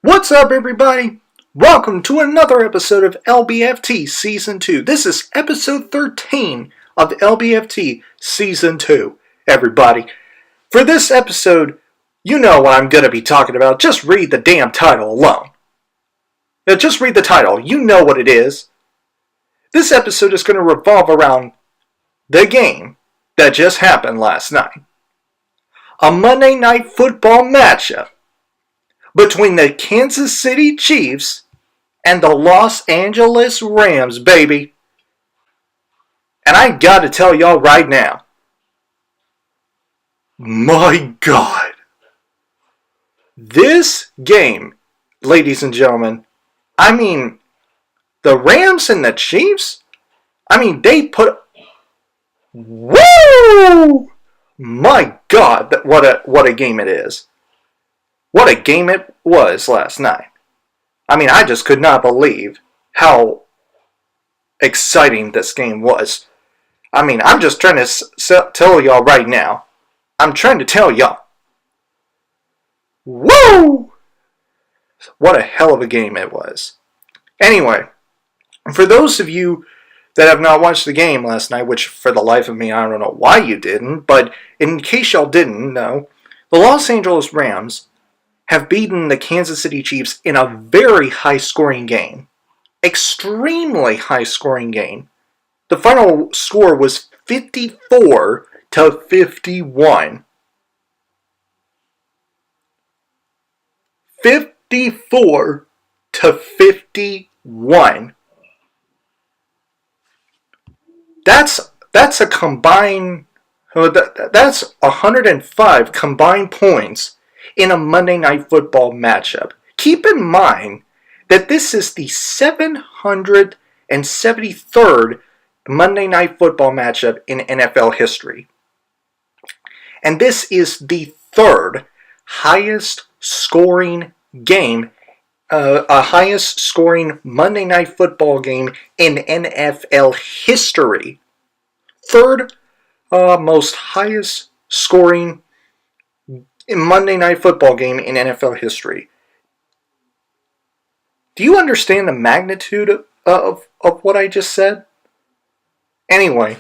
What's up, everybody? Welcome to another episode of LBFT Season 2. This is episode 13 of LBFT Season 2, everybody. For this episode, you know what I'm going to be talking about. Just read the damn title alone. Now, just read the title. You know what it is. This episode is going to revolve around the game that just happened last night. A Monday Night Football matchup between the Kansas City Chiefs and the Los Angeles Rams, baby. And I gotta tell y'all right now, my God, this game, ladies and gentlemen, the Rams and the Chiefs, they put, woo! My God, what a game it is. What a game it was last night. I just could not believe how exciting this game was. I'm just trying to tell y'all right now. I'm trying to tell y'all. Woo! What a hell of a game it was. Anyway, for those of you that have not watched the game last night, which for the life of me, I don't know why you didn't, but in case y'all didn't know, the Los Angeles Rams have beaten the Kansas City Chiefs in a very high-scoring game. Extremely high-scoring game. The final score was 54-51. 54-51. That's a combined... That's 105 combined points in a Monday Night Football matchup. Keep in mind that this is the 773rd Monday Night Football matchup in NFL history. And this is the third highest scoring game, highest scoring Monday Night Football game in NFL history. Third most highest scoring Monday Night Football game in NFL history. Do you understand the magnitude of what I just said? Anyway,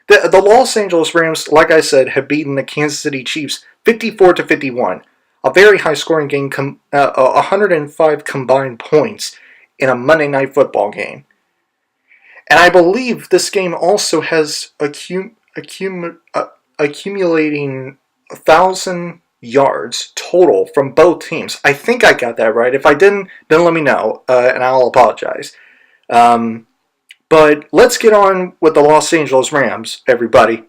the Los Angeles Rams, like I said, have beaten the Kansas City Chiefs 54-51. A very high-scoring game, 105 combined points in a Monday Night Football game. And I believe this game also has accumulating 1,000 yards total from both teams. I think I got that right. If I didn't, then let me know, and I'll apologize. But let's get on with the Los Angeles Rams, everybody.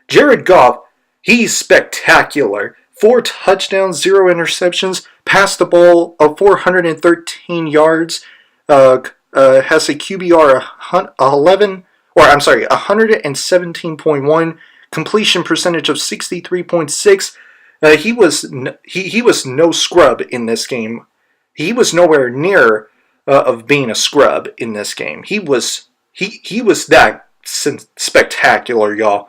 Jared Goff, he's spectacular. 4 touchdowns, 0 interceptions, passed the ball of 413 yards, has a QBR 117.1, completion percentage of 63.6. He was no scrub in this game. He was nowhere near of being a scrub in this game. He was that spectacular, y'all.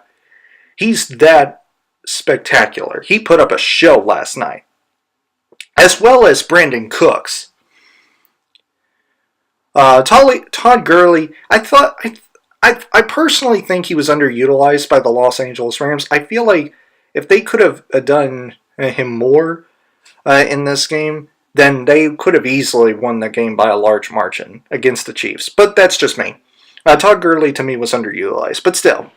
He's that spectacular. He put up a show last night, as well as Brandon Cooks. Todd Gurley, I personally think he was underutilized by the Los Angeles Rams. I feel like if they could have done him more in this game, then they could have easily won the game by a large margin against the Chiefs. But that's just me. Todd Gurley, to me, was underutilized. But still.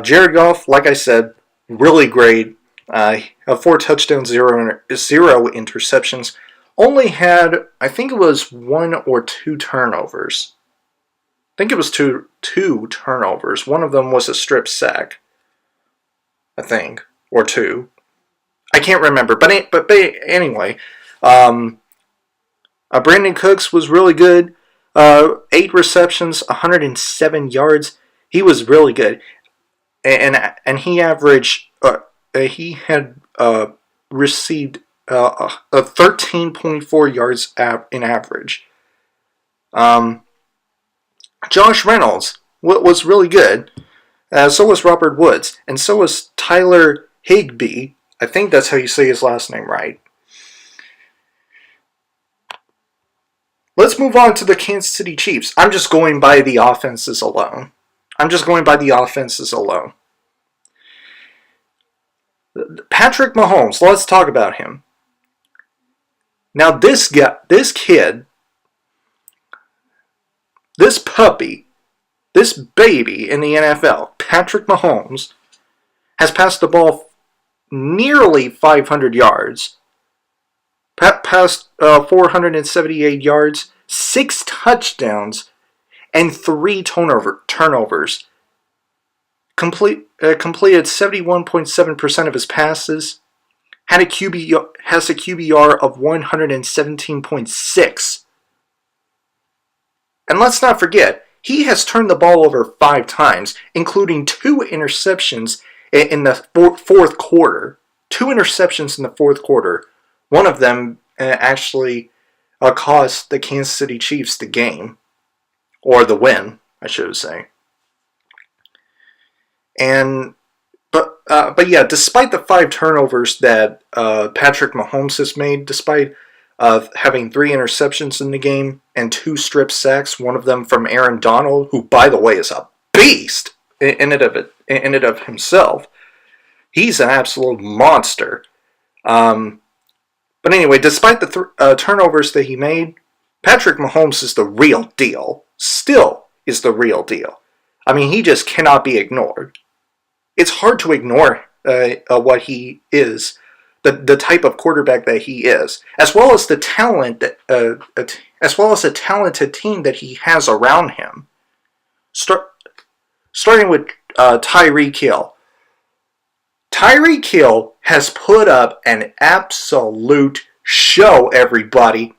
Jared Goff, like I said, really great. 4 touchdowns, 0 interceptions. Only had, I think it was 1 or 2 turnovers. I think it was two turnovers. One of them was a strip sack, I think, or 2. I can't remember, but anyway, Brandon Cooks was really good. 8 receptions, 107 yards. He was really good, and he averaged. He had received 13.4 yards in average. Josh Reynolds was really good. So was Robert Woods. And so was Tyler Higbee. I think that's how you say his last name right. Let's move on to the Kansas City Chiefs. I'm just going by the offenses alone. Patrick Mahomes, let's talk about him. Now this kid, this puppy, this baby in the NFL, Patrick Mahomes, has passed the ball nearly 500 yards, passed 478 yards, 6 touchdowns, and 3 turnovers. Completed 71.7% of his passes. Has a QBR of 117.6. And let's not forget, he has turned the ball over 5 times, including 2 interceptions in the fourth quarter. 2 interceptions in the fourth quarter. One of them actually cost the Kansas City Chiefs the game, or the win, I should say. But yeah, despite the 5 turnovers that Patrick Mahomes has made, despite having 3 interceptions in the game and 2 strip sacks, one of them from Aaron Donald, who, by the way, is a beast in and of himself. He's an absolute monster. But anyway, despite the turnovers that he made, Patrick Mahomes is the real deal. Still is the real deal. I mean, he just cannot be ignored. It's hard to ignore what he is, the type of quarterback that he is, as well as the talent as well as a talented team that he has around him. Starting with Tyreek Hill. Tyreek Hill has put up an absolute show, everybody.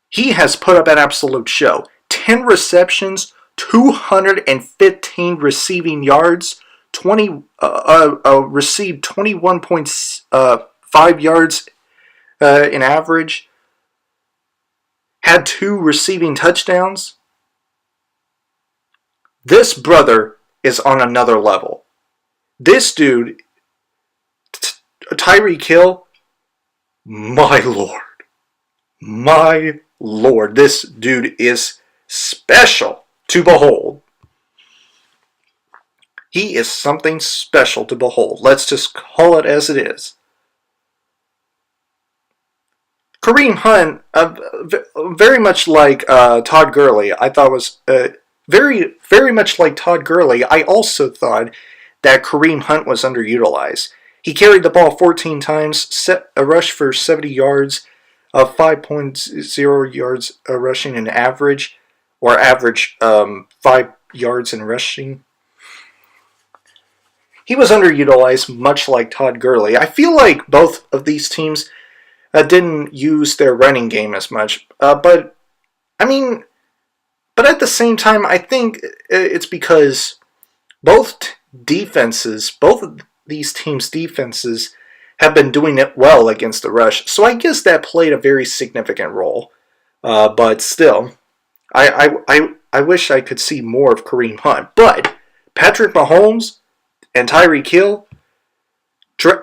He has put up an absolute show. 10 receptions, 215 receiving yards, received 21.5 yards in average, had 2 receiving touchdowns. This brother is on another level. This dude, Tyreek Hill, my lord, this dude is special to behold. He is something special to behold. Let's just call it as it is. Kareem Hunt, very much like Todd Gurley, I thought was very, very much like Todd Gurley. I also thought that Kareem Hunt was underutilized. He carried the ball 14 times, set a rush for 70 yards, 5.0 yards rushing in average, or average 5 yards in rushing. He was underutilized, much like Todd Gurley. I feel like both of these teams didn't use their running game as much. But at the same time, I think it's because both of these teams' defenses have been doing it well against the rush. So I guess that played a very significant role. But still, I wish I could see more of Kareem Hunt. But Patrick Mahomes and Tyreek Hill,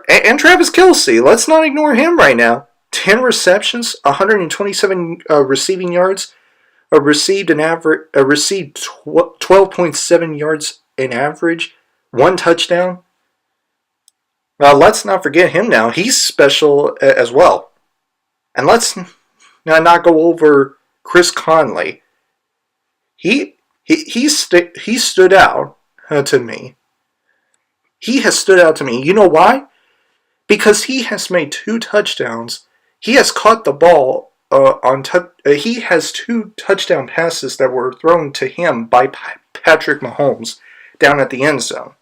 and Travis Kelce, let's not ignore him right now. 10 receptions, 127 receiving yards, received 12.7 yards in average, 1 touchdown. Let's not forget him now. He's special as well. And let's not go over Chris Conley. He stood out to me. He has stood out to me. You know why? Because he has made 2 touchdowns. He has caught the ball he has 2 touchdown passes that were thrown to him by Patrick Mahomes down at the end zone.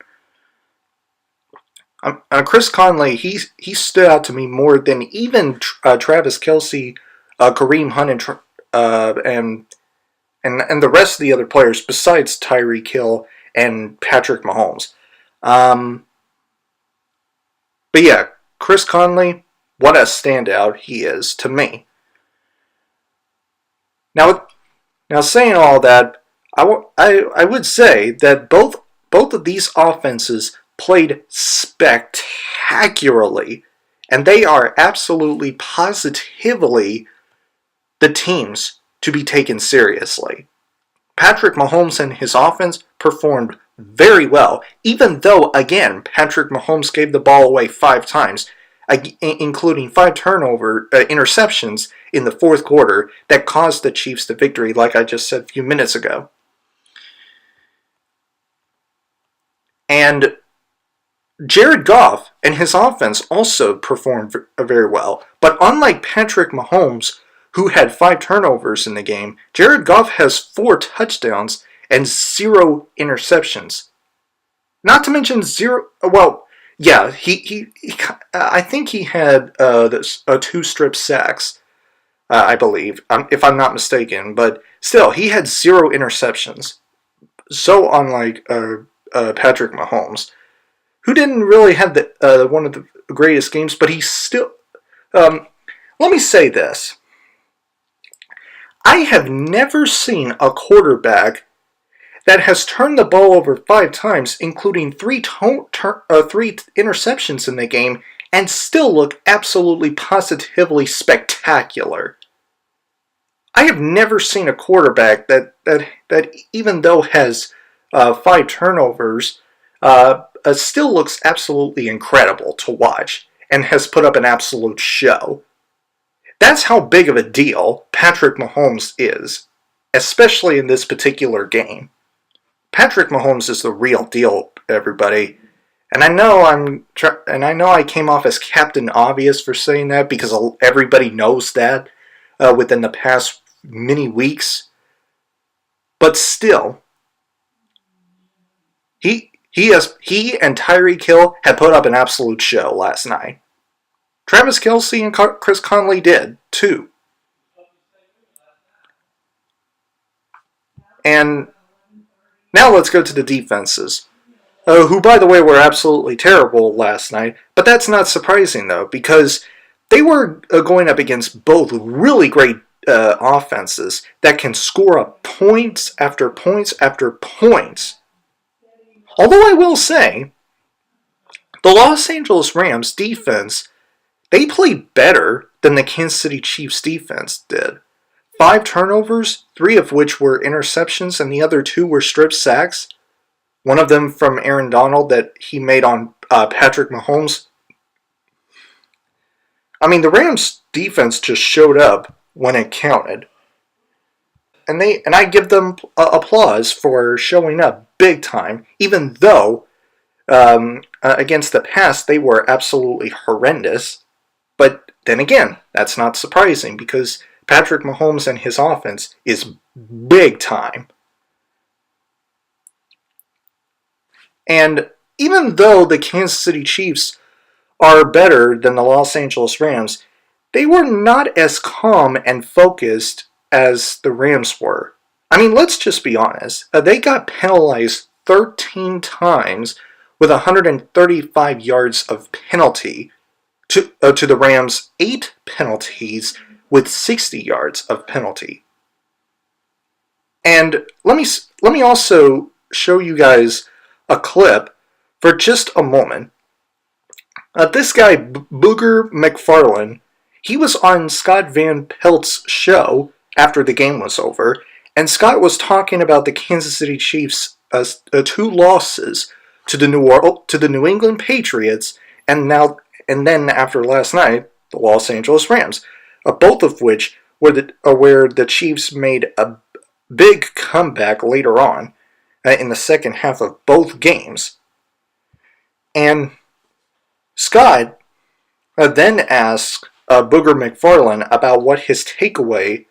Chris Conley, he stood out to me more than even Travis Kelce, Kareem Hunt, and the rest of the other players besides Tyreek Hill and Patrick Mahomes. But yeah, Chris Conley, what a standout he is to me. Now saying all that, I would say that both of these offenses played spectacularly, and they are absolutely positively the teams to be taken seriously. Patrick Mahomes and his offense performed very well, even though, again, Patrick Mahomes gave the ball away 5 times, including 5 interceptions in the fourth quarter that caused the Chiefs the victory, like I just said a few minutes ago. And Jared Goff and his offense also performed very well. But unlike Patrick Mahomes, who had 5 turnovers in the game, Jared Goff has 4 touchdowns and 0 interceptions. Not to mention 0. Well, yeah, I think he had 2 strip sacks, I believe, if I'm not mistaken. But still, he had 0 interceptions. So unlike Patrick Mahomes, who didn't really have one of the greatest games, but he still. Let me say this. I have never seen a quarterback that has turned the ball over 5 times, including 3 interceptions in the game, and still look absolutely positively spectacular. I have never seen a quarterback that even though has 5 turnovers, still looks absolutely incredible to watch and has put up an absolute show. That's how big of a deal Patrick Mahomes is, especially in this particular game. Patrick Mahomes is the real deal, everybody. And I know I came off as Captain Obvious for saying that because everybody knows that within the past many weeks. But still, he and Tyreek Hill had put up an absolute show last night. Travis Kelce and Chris Conley did, too. And now let's go to the defenses, who, by the way, were absolutely terrible last night. But that's not surprising, though, because they were going up against both really great offenses that can score up points after points after points. Although I will say, the Los Angeles Rams defense, they played better than the Kansas City Chiefs defense did. 5 turnovers, 3 of which were interceptions, and the other 2 were strip sacks. One of them from Aaron Donald that he made on Patrick Mahomes. I mean, the Rams defense just showed up when it counted. And I give them applause for showing up big time, even though against the pass they were absolutely horrendous. But then again, that's not surprising because Patrick Mahomes and his offense is big time. And even though the Kansas City Chiefs are better than the Los Angeles Rams, they were not as calm and focused as the Rams were. I mean, let's just be honest. They got penalized 13 times with 135 yards of penalty to the Rams' 8 penalties with 60 yards of penalty. And let me also show you guys a clip for just a moment. This guy, Booger McFarland, he was on Scott Van Pelt's show after the game was over, and Scott was talking about the Kansas City Chiefs' 2 losses to the New England Patriots, and then after last night, the Los Angeles Rams, both of which were where the Chiefs made a big comeback later on in the second half of both games. And Scott then asked Booger McFarland about what his takeaway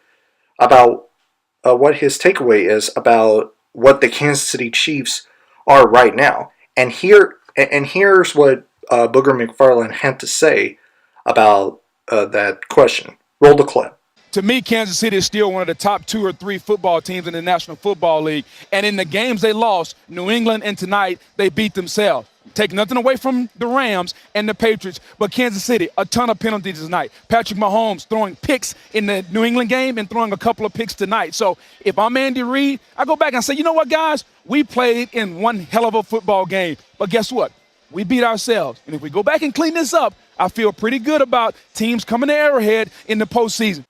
is about what the Kansas City Chiefs are right now. And here's what Booger McFarland had to say about that question. Roll the clip. To me, Kansas City is still one of the top 2 or 3 football teams in the National Football League. And in the games they lost, New England and tonight, they beat themselves. Take nothing away from the Rams and the Patriots, but Kansas City, a ton of penalties tonight. Patrick Mahomes throwing picks in the New England game and throwing a couple of picks tonight. So if I'm Andy Reid, I go back and say, you know what, guys? We played in one hell of a football game. But guess what? We beat ourselves. And if we go back and clean this up, I feel pretty good about teams coming to Arrowhead in the postseason.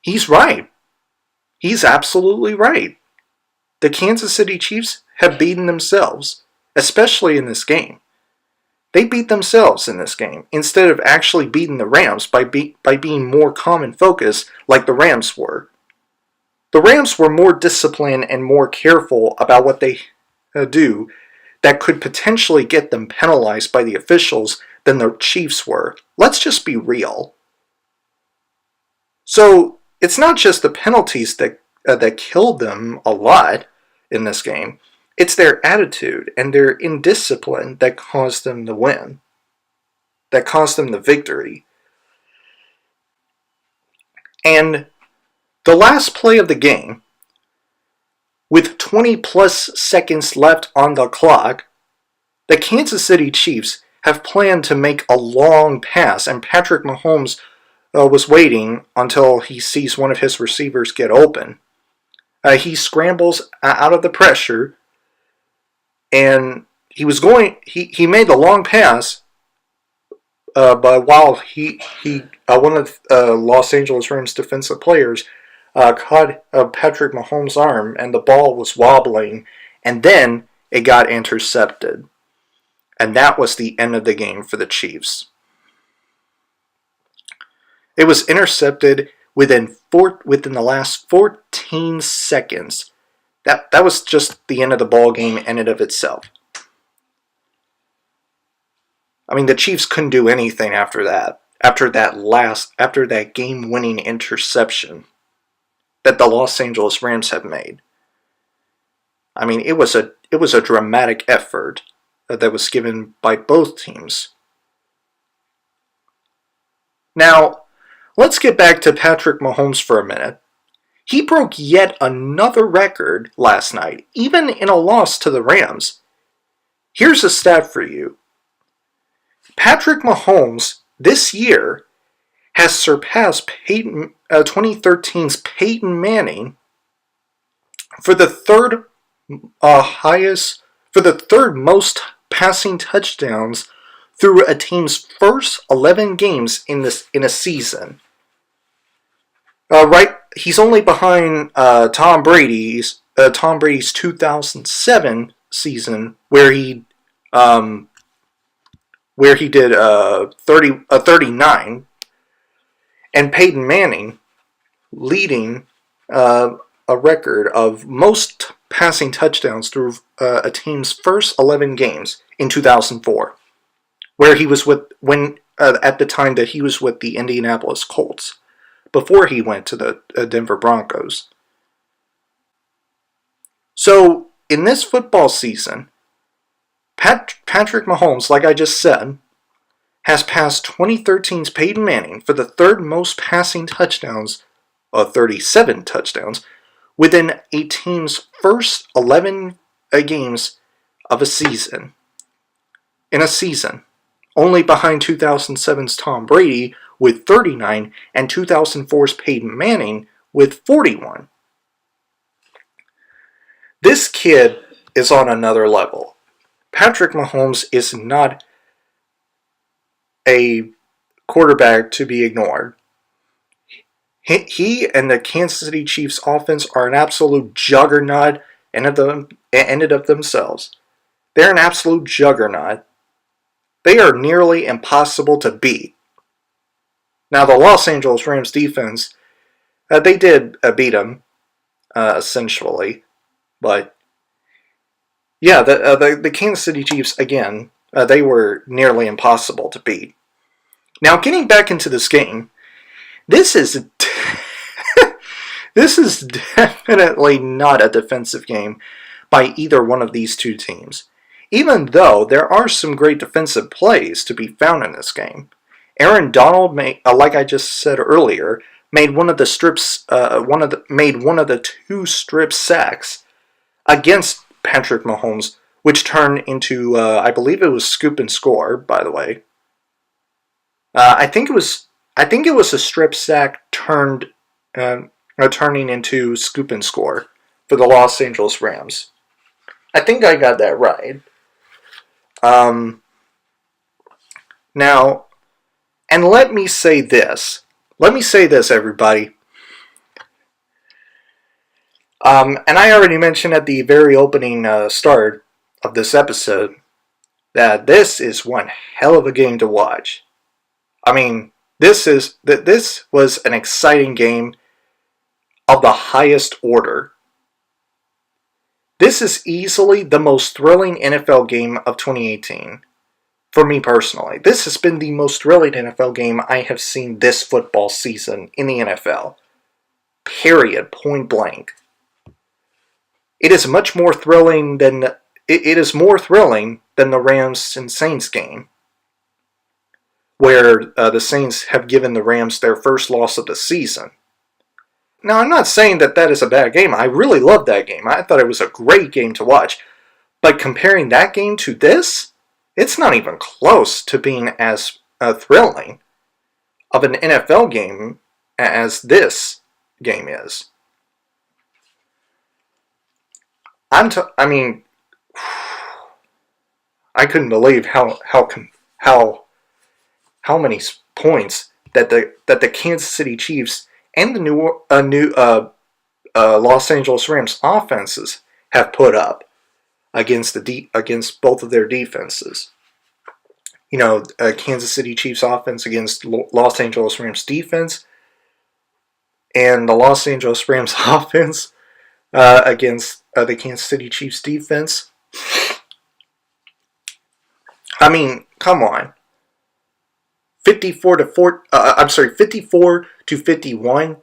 He's right. He's absolutely right. The Kansas City Chiefs have beaten themselves, especially in this game. They beat themselves in this game instead of actually beating the Rams by being more calm and focused like the Rams were. The Rams were more disciplined and more careful about what they do that could potentially get them penalized by the officials than the Chiefs were. Let's just be real. So it's not just the penalties that killed them a lot in this game. It's their attitude and their indiscipline that caused them the win, that caused them the victory. And the last play of the game, with 20 plus seconds left on the clock, the Kansas City Chiefs have planned to make a long pass, and Patrick Mahomes was waiting until he sees one of his receivers get open. He scrambles out of the pressure, and he made the long pass, but while one of Los Angeles Rams defensive players caught Patrick Mahomes' arm, and the ball was wobbling, and then it got intercepted. And that was the end of the game for the Chiefs. It was intercepted within the last 14 seconds. That was just the end of the ball game in and of itself. I mean, the Chiefs couldn't do anything after that. After that game-winning interception that the Los Angeles Rams have made. I mean, it was a dramatic effort that was given by both teams. Now, let's get back to Patrick Mahomes for a minute. He broke yet another record last night, even in a loss to the Rams. Here's a stat for you. Patrick Mahomes this year has surpassed 2013's Peyton Manning for the third most passing touchdowns through a team's first 11 games in a season. He's only behind Tom Brady's 2007 season where he did 39, and Peyton Manning leading a record of most passing touchdowns through a team's first 11 games in 2004, where he was at the time that he was with the Indianapolis Colts, before he went to the Denver Broncos. So, in this football season, Patrick Mahomes, like I just said, has passed 2013's Peyton Manning for the third most passing touchdowns, 37 touchdowns, within a team's first 11 games of a season. In a season, only behind 2007's Tom Brady with 39 and 2004's Peyton Manning with 41. This kid is on another level. Patrick Mahomes is not a quarterback to be ignored. He and the Kansas City Chiefs offense are an absolute juggernaut in and of themselves. They're an absolute juggernaut. They are nearly impossible to beat. Now, the Los Angeles Rams defense, they did beat them, essentially. But, yeah, the Kansas City Chiefs, again, they were nearly impossible to beat. Now, getting back into this game, this is definitely not a defensive game by either one of these two teams, even though there are some great defensive plays to be found in this game. Aaron Donald, like I just said earlier, made one of the two strip sacks against Patrick Mahomes, which turned into, I believe it was scoop and score, by the way. I think it was a strip sack turning into scoop and score for the Los Angeles Rams. I think I got that right. Now, and let me say this. Let me say this, everybody. And I already mentioned at the very opening start of this episode that this is one hell of a game to watch. I mean, this was an exciting game of the highest order. This is easily the most thrilling NFL game of 2018. For me personally, this has been the most thrilling NFL game I have seen this football season in the NFL. Period. Point blank. It is much more thrilling than it is more thrilling than the Rams and Saints game, where the Saints have given the Rams their first loss of the season. Now, I'm not saying that is a bad game. I really loved that game. I thought it was a great game to watch. But comparing that game to this, it's not even close to being as thrilling of an NFL game as this game is. I mean, I couldn't believe how many points that the Kansas City Chiefs and the Los Angeles Rams offenses have put up against both of their defenses. You know, Kansas City Chiefs offense against Los Angeles Rams defense, and the Los Angeles Rams offense against the Kansas City Chiefs defense. I mean, come on. 54 to 51.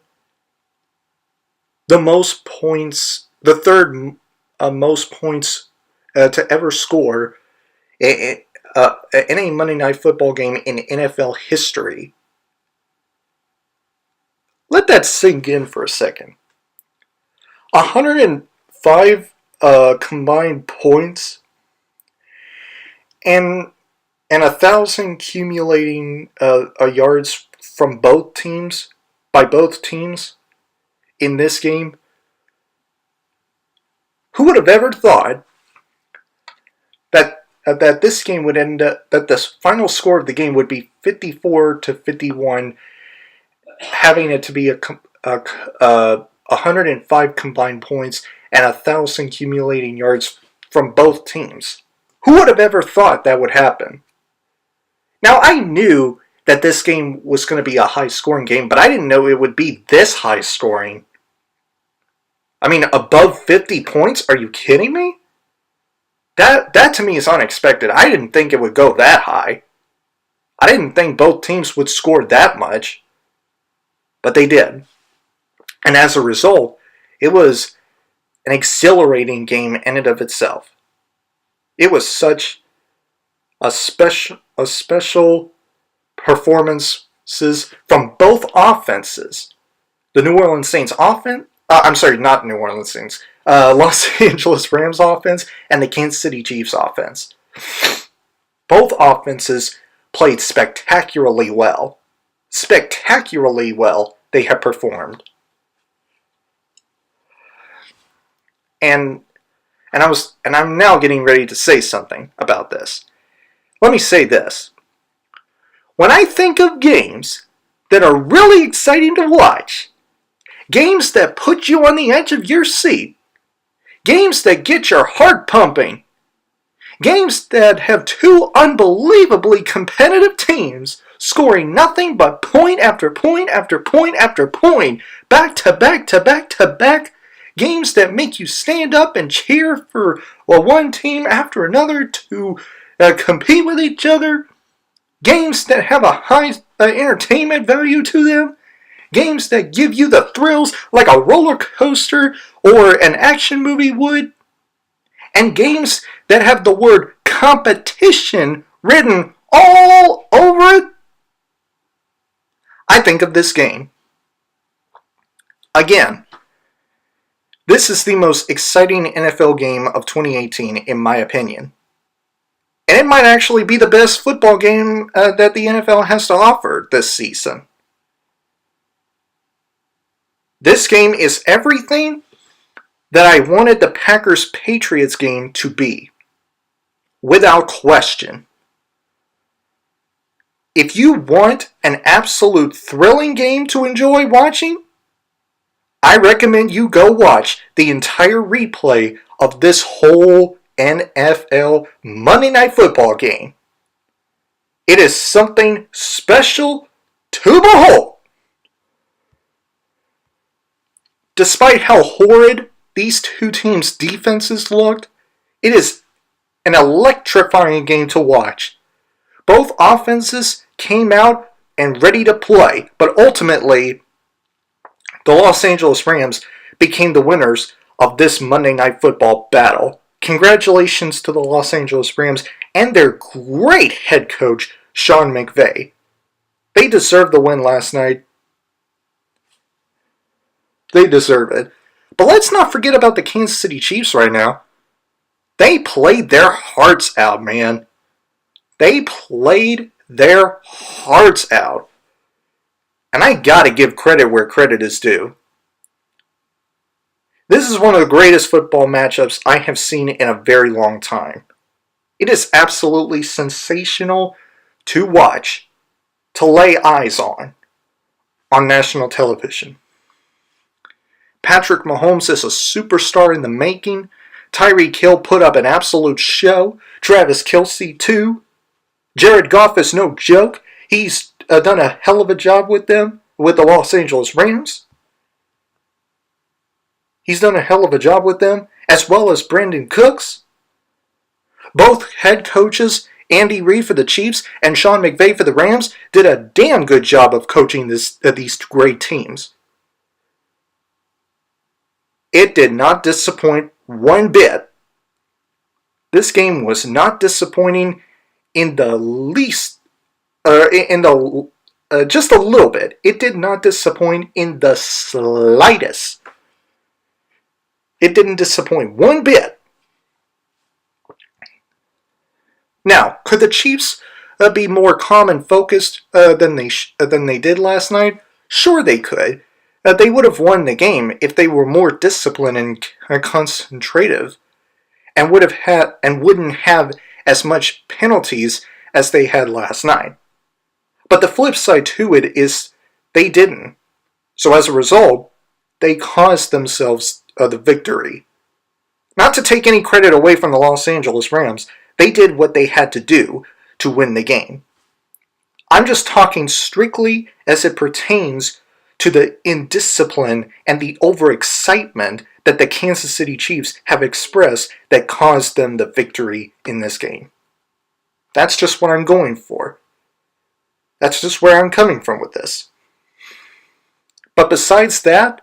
The third most points to ever score in a Monday Night Football game in NFL history. Let that sink in for a second. 105 combined points and 1,000 accumulating yards from by both teams in this game. Who would have ever thought that this game would end up, that the final score of the game would be 54 to 51, having it to be 105 combined points and 1,000 accumulating yards from both teams? Who would have ever thought that would happen? Now, I knew that this game was going to be a high-scoring game, but I didn't know it would be this high-scoring. I mean, above 50 points? Are you kidding me? That to me is unexpected. I didn't think it would go that high. I didn't think both teams would score that much. But they did. And as a result, it was an exhilarating game in and of itself. It was such a special performances from both offenses. The New Orleans Saints offense, not New Orleans Saints, Los Angeles Rams offense and the Kansas City Chiefs offense. Both offenses played spectacularly well. Spectacularly well they have performed. And I'm now getting ready to say something about this. Let me say this. When I think of games that are really exciting to watch, games that put you on the edge of your seat, games that get your heart pumping, games that have two unbelievably competitive teams scoring nothing but point after point after point after point, back to back to back to back, games that make you stand up and cheer for one team after another to compete with each other, games that have a high entertainment value to them, games that give you the thrills like a roller coaster or an action movie would, and games that have the word competition written all over it. I think of this game. Again, this is the most exciting NFL game of 2018, in my opinion. And it might actually be the best football game that the NFL has to offer this season. This game is everything that I wanted the Packers-Patriots game to be. Without question. If you want an absolute thrilling game to enjoy watching, I recommend you go watch the entire replay of this whole NFL Monday Night Football game. It is something special to behold. Despite how horrid these two teams' defenses looked, it is an electrifying game to watch. Both offenses came out and ready to play, but ultimately, the Los Angeles Rams became the winners of this Monday Night Football battle. Congratulations to the Los Angeles Rams and their great head coach, Sean McVay. They deserved the win last night. They deserve it. But let's not forget about the Kansas City Chiefs right now. They played their hearts out, man. They played their hearts out. And I gotta give credit where credit is due. This is one of the greatest football matchups I have seen in a very long time. It is absolutely sensational to watch, to lay eyes on national television. Patrick Mahomes is a superstar in the making. Tyreek Hill put up an absolute show. Travis Kelce too. Jared Goff is no joke. He's done a hell of a job with them, with the Los Angeles Rams. He's done a hell of a job with them, as well as Brandon Cooks. Both head coaches, Andy Reid for the Chiefs and Sean McVay for the Rams, did a damn good job of coaching these great teams. It did not disappoint one bit. This game was not disappointing in the least, just a little bit. It did not disappoint in the slightest. It didn't disappoint one bit. Now, could the Chiefs be more calm and focused than they did last night? Sure, they could. They would have won the game if they were more disciplined and concentrative, and wouldn't have as much penalties as they had last night. But the flip side to it is they didn't. So as a result, they caused themselves the victory. Not to take any credit away from the Los Angeles Rams, they did what they had to do to win the game. I'm just talking strictly as it pertains to the indiscipline and the overexcitement that the Kansas City Chiefs have expressed that caused them the victory in this game. That's just what I'm going for. That's just where I'm coming from with this. But besides that,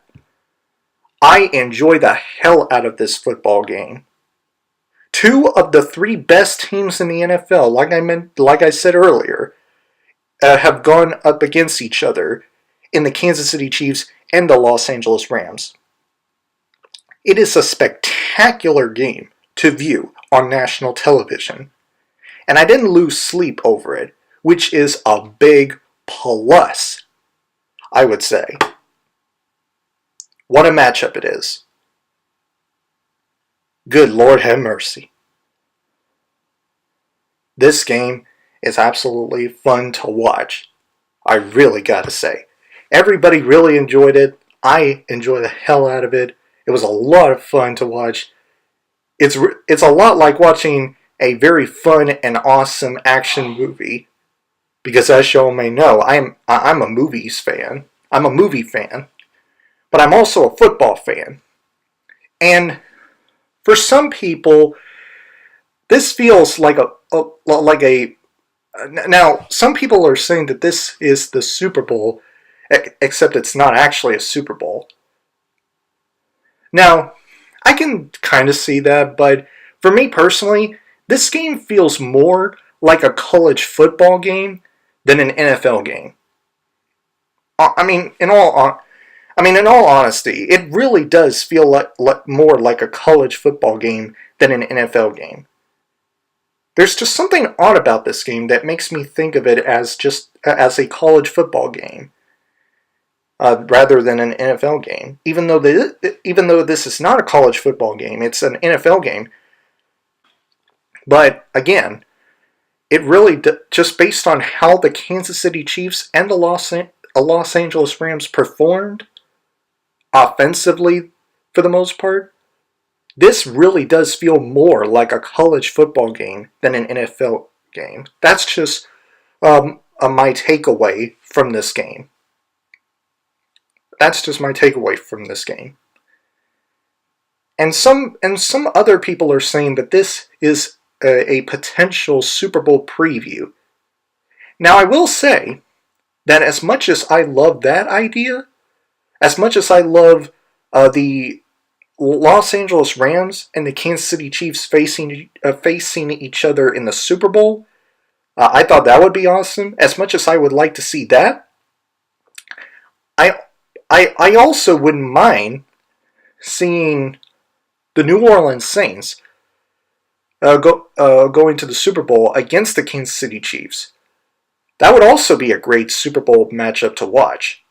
I enjoy the hell out of this football game. Two of the three best teams in the NFL, like I said earlier, have gone up against each other in the Kansas City Chiefs and the Los Angeles Rams. It is a spectacular game to view on national television, and I didn't lose sleep over it, which is a big plus, I would say. What a matchup it is. Good Lord have mercy. This game is absolutely fun to watch. I really gotta say. Everybody really enjoyed it. I enjoyed the hell out of it. It was a lot of fun to watch. It's a lot like watching a very fun and awesome action movie. Because as y'all may know, I'm a movies fan. I'm a movie fan. But I'm also a football fan. And for some people, this feels like a now, some people are saying that this is the Super Bowl, except it's not actually a Super Bowl. Now, I can kind of see that, but for me personally, this game feels more like a college football game than an NFL game. In all honesty, it really does feel like more like a college football game than an NFL game. There's just something odd about this game that makes me think of it as a college football game. rather than an NFL game. Even though this is not a college football game, it's an NFL game. But again, it really just based on how the Kansas City Chiefs and the Los Angeles Rams performed offensively for the most part, this really does feel more like a college football game than an NFL game. That's just my takeaway from this game. That's just my takeaway from this game. And some other people are saying that this is a potential Super Bowl preview. Now, I will say that as much as I love that idea, as much as I love the Los Angeles Rams and the Kansas City Chiefs facing each other in the Super Bowl, I thought that would be awesome. As much as I would like to see that, I also wouldn't mind seeing the New Orleans Saints going to the Super Bowl against the Kansas City Chiefs. That would also be a great Super Bowl matchup to watch.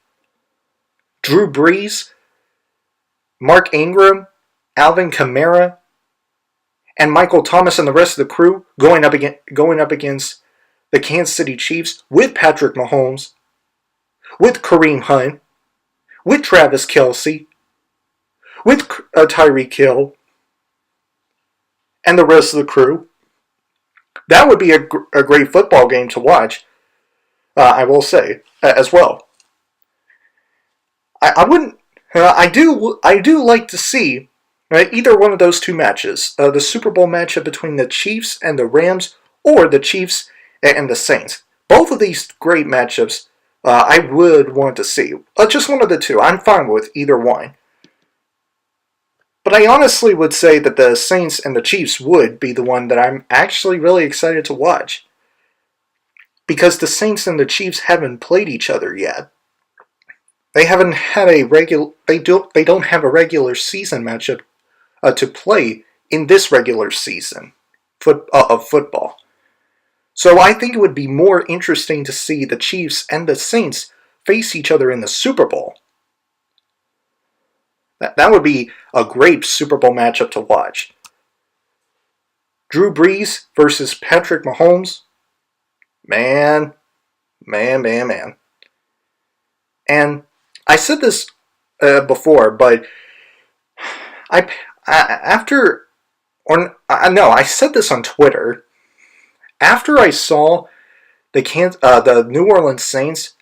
Drew Brees, Mark Ingram, Alvin Kamara, and Michael Thomas and the rest of the crew going up against the Kansas City Chiefs with Patrick Mahomes, with Kareem Hunt, with Travis Kelce, with Tyreek Hill, and the rest of the crew. That would be a great football game to watch, I will say, as well. I do like to see either one of those two matches, the Super Bowl matchup between the Chiefs and the Rams, or the Chiefs and the Saints. Both of these great matchups I would want to see. Just one of the two. I'm fine with either one. But I honestly would say that the Saints and the Chiefs would be the one that I'm actually really excited to watch. Because the Saints and the Chiefs haven't played each other yet. They haven't had they don't have a regular season matchup to play in this regular season of football. So I think it would be more interesting to see the Chiefs and the Saints face each other in the Super Bowl. That would be a great Super Bowl matchup to watch. Drew Brees versus Patrick Mahomes. Man. And I said this before, but I said this on Twitter. After I saw the New Orleans Saints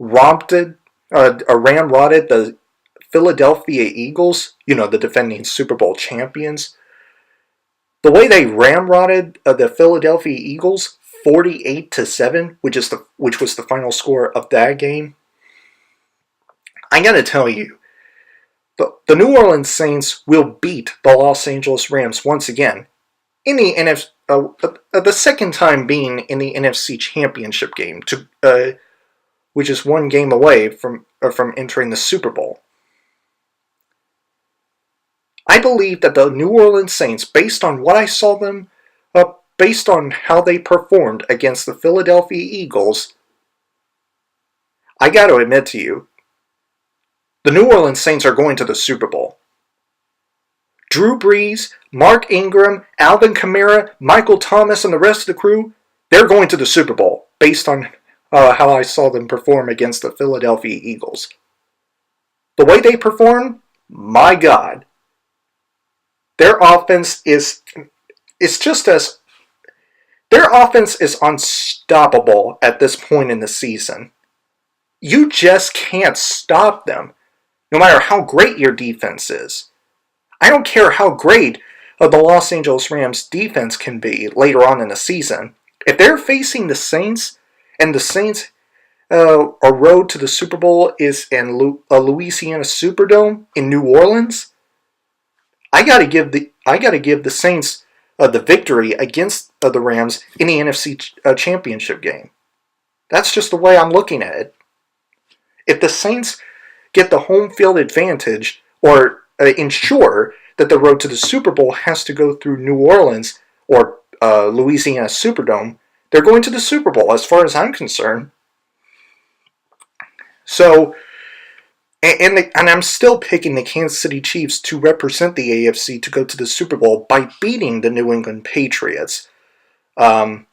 ramrodded the Philadelphia Eagles, the defending Super Bowl champions, the way they ramrodded the Philadelphia Eagles 48-7, which was the final score of that game, I gotta tell you, the New Orleans Saints will beat the Los Angeles Rams once again in the NFC. The second time being in the NFC Championship game, which is one game away from entering the Super Bowl. I believe that the New Orleans Saints, based on what I saw them, based on how they performed against the Philadelphia Eagles, I got to admit to you, the New Orleans Saints are going to the Super Bowl. Drew Brees, Mark Ingram, Alvin Kamara, Michael Thomas, and the rest of the crew, they're going to the Super Bowl based on how I saw them perform against the Philadelphia Eagles. The way they performed, my God. Their offense is unstoppable at this point in the season. You just can't stop them, no matter how great your defense is. I don't care how great the Los Angeles Rams defense can be later on in the season. If they're facing the Saints, and the Saints' a road to the Super Bowl is in Louisiana Superdome in New Orleans, I gotta give the Saints the victory against the Rams in the NFC Championship game. That's just the way I'm looking at it. If the Saints get the home field advantage, or ensure that the road to the Super Bowl has to go through New Orleans or Louisiana Superdome, they're going to the Super Bowl as far as I'm concerned. So, And I'm still picking the Kansas City Chiefs to represent the AFC to go to the Super Bowl by beating the New England Patriots in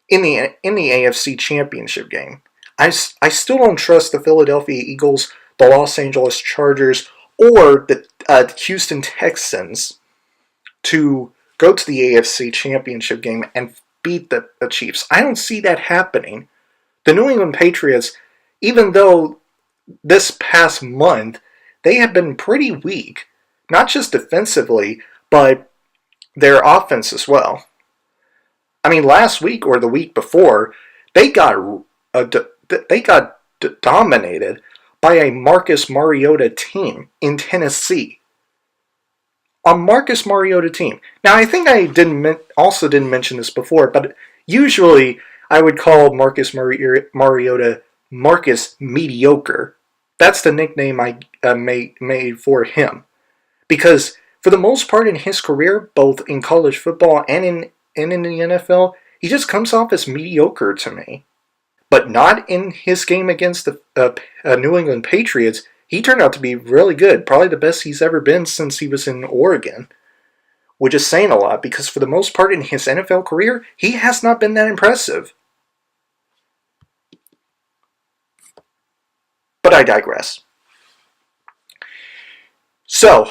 the AFC Championship game. I still don't trust the Philadelphia Eagles, the Los Angeles Chargers, or the Houston Texans to go to the AFC Championship game and beat the Chiefs. I don't see that happening. The New England Patriots, even though this past month they have been pretty weak, not just defensively, but their offense as well. I mean, last week or the week before, they got dominated by a Marcus Mariota team in Tennessee. A Marcus Mariota team. Now, I think I didn't mention this before, but usually I would call Marcus Mariota Marcus Mediocre. That's the nickname I made for him. Because for the most part in his career, both in college football and in the NFL, he just comes off as mediocre to me. But not in his game against the New England Patriots. He turned out to be really good. Probably the best he's ever been since he was in Oregon. Which is saying a lot, because for the most part in his NFL career, he has not been that impressive. But I digress. So,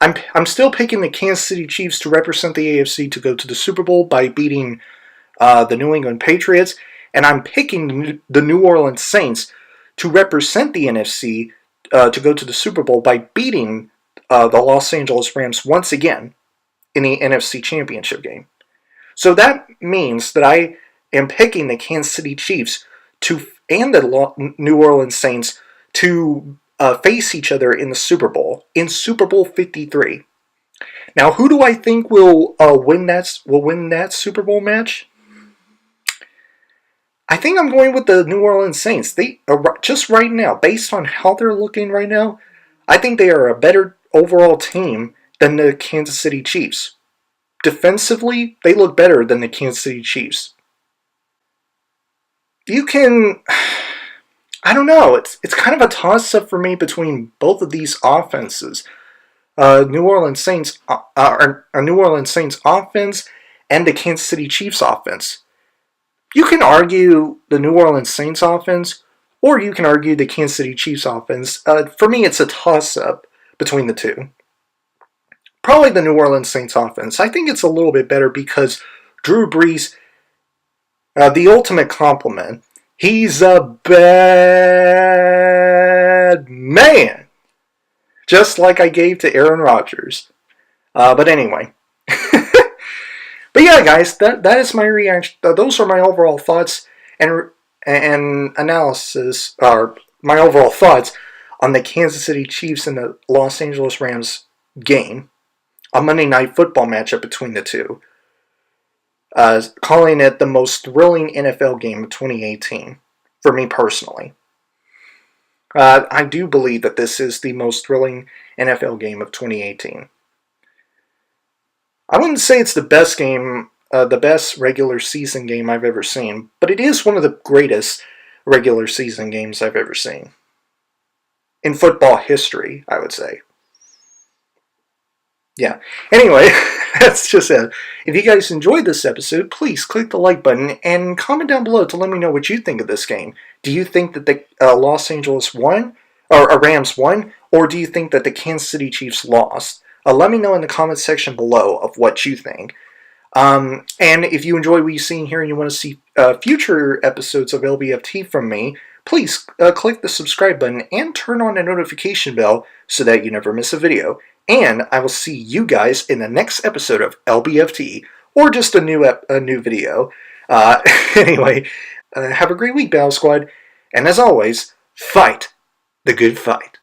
I'm still picking the Kansas City Chiefs to represent the AFC to go to the Super Bowl by beating the New England Patriots. And I'm picking the New Orleans Saints to represent the NFC to go to the Super Bowl by beating the Los Angeles Rams once again in the NFC Championship game. So that means that I am picking the Kansas City Chiefs and the New Orleans Saints to face each other in the Super Bowl, in Super Bowl 53. Now, who do I think will win that Super Bowl match? I think I'm going with the New Orleans Saints. They just right now, based on how they're looking right now, I think they are a better overall team than the Kansas City Chiefs. Defensively, they look better than the Kansas City Chiefs. I don't know. It's kind of a toss-up for me between both of these offenses. New Orleans Saints offense and the Kansas City Chiefs offense. You can argue the New Orleans Saints offense, or you can argue the Kansas City Chiefs offense. For me, it's a toss-up between the two. Probably the New Orleans Saints offense. I think it's a little bit better because Drew Brees, the ultimate compliment, he's a bad man. Just like I gave to Aaron Rodgers. But anyway. But yeah, guys, that is my reaction. Those are my overall thoughts and analysis, or my overall thoughts on the Kansas City Chiefs and the Los Angeles Rams game, a Monday Night Football matchup between the two. Calling it the most thrilling NFL game of 2018, for me personally. I do believe that this is the most thrilling NFL game of 2018. I wouldn't say it's the best game, the best regular season game I've ever seen, but it is one of the greatest regular season games I've ever seen. In football history, I would say. Yeah. Anyway, that's just it. If you guys enjoyed this episode, please click the like button and comment down below to let me know what you think of this game. Do you think that the Los Angeles won, or Rams won, or do you think that the Kansas City Chiefs lost? Let me know in the comments section below of what you think. And if you enjoy what you've seen here and you want to see future episodes of LBFT from me, please click the subscribe button and turn on the notification bell so that you never miss a video. And I will see you guys in the next episode of LBFT, or just a new video. Anyway, have a great week, Battle Squad. And as always, fight the good fight.